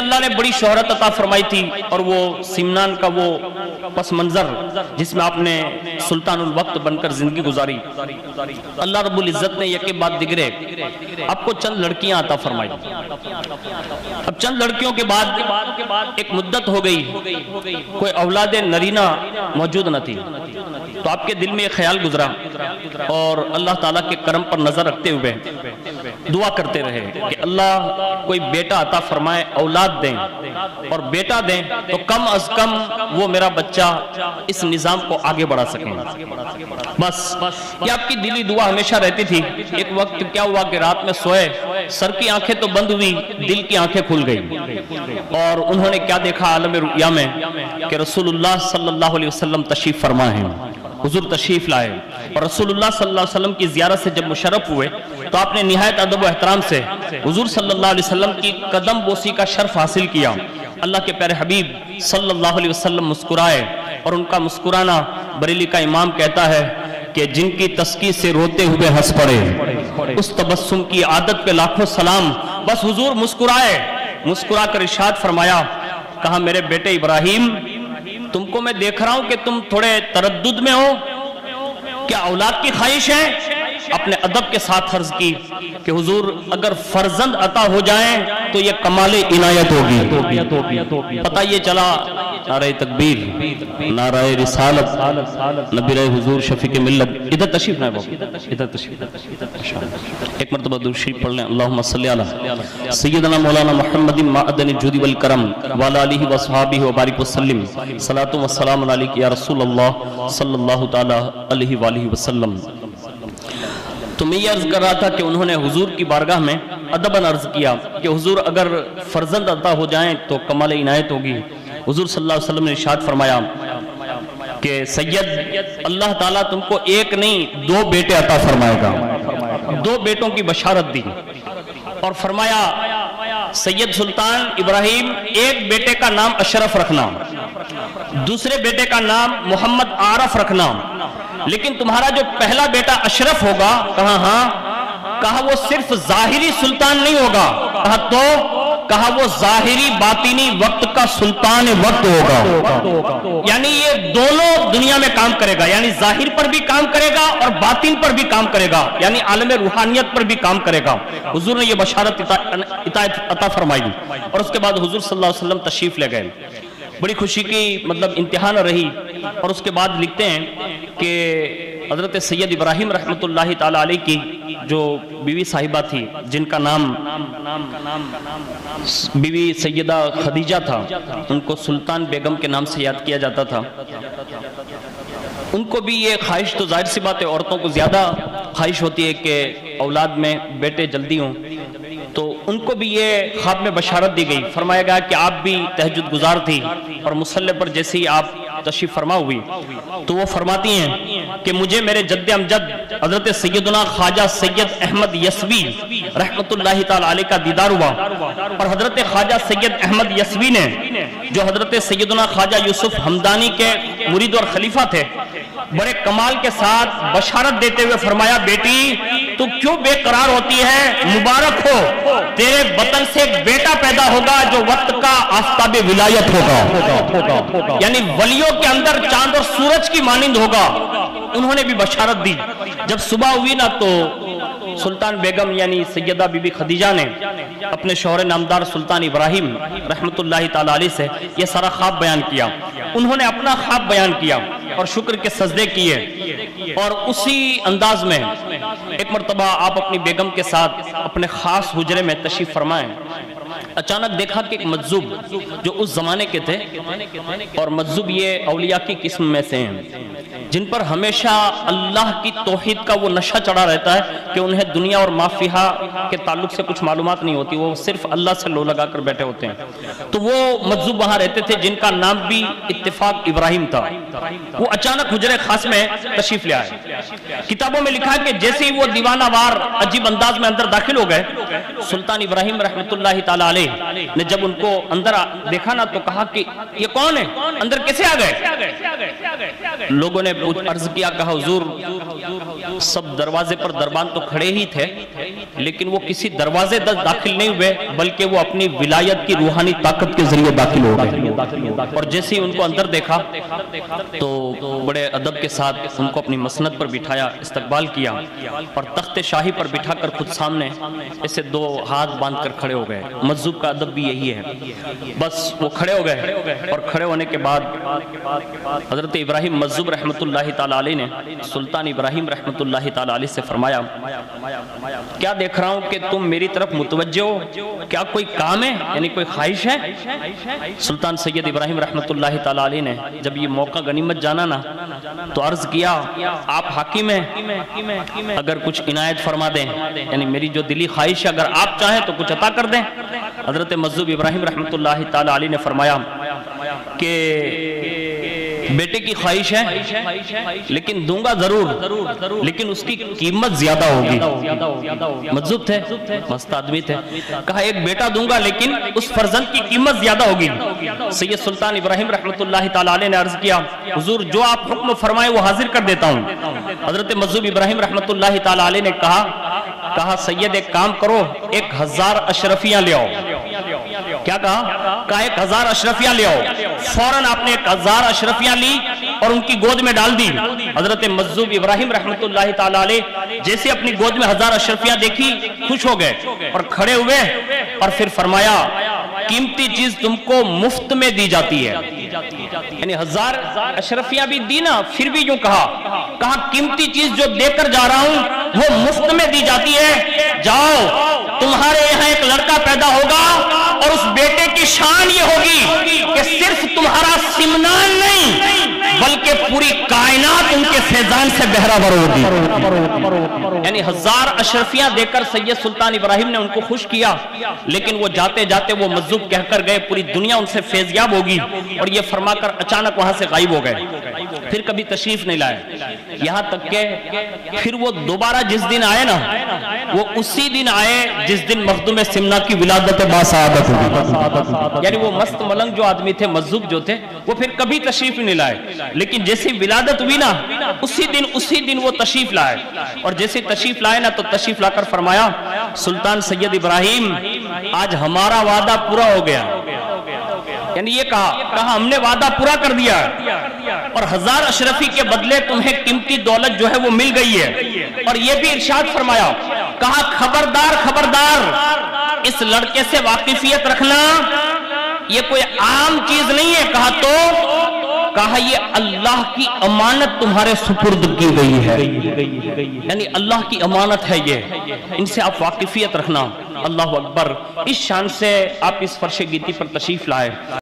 اللہ نے بڑی شہرت عطا فرمائی تھی، اور وہ سمنان کا وہ پس منظر جس میں آپ نے سلطان الوقت بن کر زندگی گزاری، اللہ رب العزت نے یکے بعد دیگرے آپ کو چند لڑکیاں عطا فرمائی۔ اب چند لڑکیوں کے بعد ایک مدت ہو گئی، کوئی اولاد نرینہ موجود نہ تھی، تو آپ کے دل میں ایک خیال گزرا، اور اللہ تعالیٰ کے کرم پر نظر رکھتے ہوئے دعا کرتے رہے کہ اللہ کوئی بیٹا عطا فرمائے، اولاد دیں، اور بیٹا دیں تو کم از کم وہ میرا بچہ اس نظام کو آگے بڑھا سکیں۔ بس یہ آپ کی دلی دعا ہمیشہ رہتی تھی۔ ایک وقت کیا ہوا کہ رات میں سوئے، سر کی آنکھیں تو بند ہوئی، دل کی آنکھیں کھل گئی، اور انہوں نے کیا دیکھا عالم رؤیا میں کہ رسول اللہ صلی اللہ علیہ وسلم تشریف فرما ہیں، حضور تشریف لائے، اور رسول اللہ صلی اللہ علیہ وسلم کی زیارت سے جب مشرف ہوئے تو آپ نے نہایت ادب و احترام سے حضور صلی اللہ علیہ وسلم کی قدم بوسی کا شرف حاصل کیا۔ اللہ کے پیارے حبیب صلی اللہ علیہ وسلم مسکرائے، اور ان کا مسکرانا بریلی کا امام کہتا ہے کہ جن کی تسکی سے روتے ہوئے ہنس پڑے، اس تبسم کی عادت پہ لاکھوں سلام۔ بس حضور مسکرائے، مسکرا کر ارشاد فرمایا، کہا میرے بیٹے ابراہیم، تم کو میں دیکھ رہا ہوں کہ تم تھوڑے تردد میں ہو، کیا اولاد کی خواہش ہے؟ اپنے ادب کے ساتھ عرض کی کہ حضور اگر فرزند عطا ہو جائیں تو یہ کمال عنایت ہوگی۔ پتہ یہ چلا نعرہ تکبیر، نعرہ رسالت، نبی رہے حضور شفیق ملت۔ ادھر تشریف نہ بابا، ادھر تشریف۔ ایک مرتبہ درود شریف پڑھ لیں، اللہم صلی علی سیدنا مولانا محمد معدن الجود والکرم وعلی آلہ وصحابہ وبارک وسلم، صلاۃ و سلام علیک یا رسول اللہ صلی اللہ تعالی علیہ وآلہ وسلم۔ تو میں یہ عرض کر رہا تھا کہ انہوں نے حضور کی بارگاہ میں ادباً عرض کیا کہ حضور اگر فرزند عطا ہو جائیں تو کمال عنایت ہوگی۔ حضور صلی اللہ علیہ وسلم نے ارشاد فرمایا کہ سید، اللہ تعالیٰ تم کو ایک نہیں 2 بیٹے عطا فرمائے گا۔ 2 بیٹوں کی بشارت دی، اور فرمایا سید سلطان ابراہیم، ایک بیٹے کا نام اشرف رکھنا، دوسرے بیٹے کا نام محمد عارف رکھنا، لیکن تمہارا جو پہلا بیٹا اشرف ہوگا، کہا ہاں، کہا وہ صرف ظاہری سلطان نہیں ہوگا، کہا تو، کہا وہ ظاہری باطنی وقت کا سلطان وقت ہوگا، یعنی یہ دونوں دنیا میں کام کرے گا، یعنی ظاہر پر بھی کام کرے گا اور باطن پر بھی کام کرے گا، یعنی عالم روحانیت پر بھی کام کرے گا۔ حضور نے یہ بشارت عطا فرمائی، اور اس کے بعد حضور صلی اللہ علیہ وسلم تشریف لے گئے۔ بڑی خوشی کی امتحان رہی، اور اس کے بعد لکھتے ہیں کہ حضرت سید ابراہیم رحمۃ اللہ تعالی علیہ کی جو بیوی صاحبہ تھی، جن کا نام بیوی سیدہ خدیجہ تھا، ان کو سلطان بیگم کے نام سے یاد کیا جاتا تھا، ان کو بھی یہ خواہش، تو ظاہر سی بات ہے عورتوں کو زیادہ خواہش ہوتی ہے کہ اولاد میں بیٹے جلدی ہوں، تو ان کو بھی یہ خواب میں بشارت دی گئی، فرمایا گیا کہ آپ بھی تہجد گزار تھی، اور مصلی پر جیسے ہی آپ تشریف فرما ہوئی تو وہ فرماتی ہیں کہ مجھے میرے جد امجد حضرت سیدنا خواجہ سید احمد یسوی رحمت اللہ تعالی علیہ کا دیدار ہوا، اور حضرت خواجہ سید احمد یسوی نے جو حضرت سیدنا خواجہ یوسف ہمدانی کے مرید اور خلیفہ تھے، بڑے کمال کے ساتھ بشارت دیتے ہوئے فرمایا، بیٹی تو کیوں بے قرار ہوتی ہے؟ مبارک ہو، تیرے بطن سے ایک بیٹا پیدا ہوگا جو وقت کا آفتاب ولایت ہوگا، یعنی ولیوں کے اندر چاند اور سورج کی مانند ہوگا۔ انہوں نے بھی بشارت دی۔ جب صبح ہوئی نا تو سلطان بیگم یعنی سیدہ بی بی خدیجہ نے اپنے شوہر نامدار سلطان ابراہیم رحمت اللہ تعالی علیہ سے یہ سارا خواب بیان کیا۔ انہوں نے اپنا خواب بیان کیا اور شکر کے سجدے کیے، اور اسی انداز میں ایک مرتبہ آپ اپنی بیگم کے ساتھ اپنے خاص حجرے میں تشریف فرمائیں۔ اچانک دیکھا کہ ایک مجذوب جو اس زمانے کے تھے، اور مجذوب یہ اولیاء کی قسم میں سے ہیں جن پر ہمیشہ اللہ کی توحید کا وہ نشہ چڑھا رہتا ہے کہ انہیں دنیا اور مافیہا کے تعلق سے کچھ معلومات نہیں ہوتی، وہ صرف اللہ سے لو لگا کر بیٹھے ہوتے ہیں۔ تو وہ مجذوب وہاں رہتے تھے جن کا نام بھی اتفاق ابراہیم تھا۔ وہ اچانک حجرے خاص میں تشریف لے آئے۔ کتابوں میں لکھا ہے کہ جیسے ہی وہ دیوانہ وار عجیب انداز میں اندر داخل ہو گئے، سلطان ابراہیم رحمت اللہ تعالی علیہ نے جب ان کو اندر دیکھا نا تو کہا کہ یہ کون ہے، اندر کیسے آ گئے؟ لوگوں نے عرض کیا، کہا حضور سب دروازے پر دربان تو کھڑے ہی تھے، لیکن وہ کسی دروازے داخل نہیں ہوئے، بلکہ وہ اپنی ولایت کی روحانی طاقت کے ذریعے داخل ہو گئے۔ اور جیسے ہی ان کو اندر دیکھا تو بڑے ادب کے ساتھ ان کو اپنی مسند پر بٹھایا، استقبال کیا، اور تخت شاہی پر بٹھا کر خود سامنے اسے دو ہاتھ باندھ کر کھڑے ہو گئے۔ مجذوب کا ادب بھی یہی ہے، بس وہ کھڑے ہو گئے، اور کھڑے ہونے کے بعد حضرت ابراہیم مجذوب رحمت اللہ تعالی علیہ نے سلطان ابراہیم رحمت اللہ تعالی علیہ سے فرمایا، کیا دیکھ رہا ہوں کہ تم میری طرف متوجہ ہو، کیا کوئی کام ہے، یعنی کوئی خواہش ہے؟ سلطان سید ابراہیم رحمت اللہ تعالی علیہ نے جب یہ موقع غنیمت جانا نا تو عرض کیا، آپ حاکم ہیں، اگر کچھ عنایت فرما دیں، یعنی میری جو دلی خواہش ہے اگر آپ چاہیں تو کچھ عطا کر دیں۔ حضرت مجذوب ابراہیم رحمت اللہ تعالی علیہ نے فرمایا کہ بیٹے کی خواہش ہے لیکن دوں گا ضرور، لیکن اس کی قیمت زیادہ ہوگی۔ مجذوب تھے، مست آدمی تھے، کہا ایک بیٹا دوں گا لیکن اس فرزند کی قیمت زیادہ ہوگی۔ سید سلطان ابراہیم رحمت اللہ تعالی علیہ نے عرض کیا، حضور جو آپ حکم فرمائیں وہ حاضر کر دیتا ہوں۔ حضرت مجذوب ابراہیم رحمت اللہ تعالی علیہ نے کہا سید ایک کام کرو، 1000 اشرفیاں لے آؤ۔ کیا کہا؟ 1000 اشرفیاں لے آؤ۔ فوراً آپ نے 1000 اشرفیاں لی اور ان کی گود میں ڈال دی۔ حضرت مجذوب ابراہیم رحمت اللہ تعالی علیہ جیسے اپنی گود میں 1000 اشرفیاں دیکھی خوش ہو گئے اور کھڑے ہوئے، اور پھر فرمایا قیمتی چیز تم کو مفت میں دی جاتی ہے، یعنی 1000 اشرفیاں بھی دی نا، پھر بھی یوں کہا قیمتی چیز جو دے کر جا رہا ہوں وہ مفت میں دی جاتی ہے، جاؤ تمہارے یہاں ایک لڑکا پیدا ہوگا اور اس بیٹے کی شان یہ ہوگی کہ صرف تمہارا سمنان نہیں بلکہ پوری کائنات ان کے فیضان سے بہرہ ہوگی۔ یعنی 1000 اشرفیاں دے کر سید سلطان ابراہیم نے ان کو خوش کیا، لیکن وہ جاتے جاتے وہ مجذوب کہہ کر گئے پوری دنیا ان سے فیضیاب ہوگی، اور یہ فرما کر اچانک وہاں سے غائب ہو گئے، پھر کبھی تشریف نہیں لائے۔ یہاں تک کہ پھر وہ دوبارہ جس دن آئے نا وہ اسی دن آئے جس دن مخدوم سمنا کی ولادت باسعادت ہوئی، یعنی وہ مست ملنگ جو آدمی تھے، مجذوب جو تھے، وہ پھر کبھی تشریف نہیں لائے، لیکن جیسی ولادت ہوئی نا اسی دن وہ تشریف لائے، اور جیسے تشریف لائے نا تو تشریف لا کر فرمایا سلطان سید ابراہیم آج ہمارا وعدہ پورا ہو گیا، یعنی یہ کہا ہم نے وعدہ پورا کر دیا، اور 1000 اشرفی کے بدلے تمہیں قیمتی دولت جو ہے وہ مل گئی ہے۔ اور یہ بھی ارشاد فرمایا، کہا خبردار اس لڑکے سے واقفیت رکھنا، یہ کوئی عام چیز نہیں ہے، کہا یہ اللہ کی امانت تمہارے سپرد کی گئی ہے، یعنی اللہ کی امانت ہے یہ، ان سے آپ واقفیت رکھنا۔ اللہ اکبر، اس شان سے آپ اس فرش گیتی پر تشریف لائے۔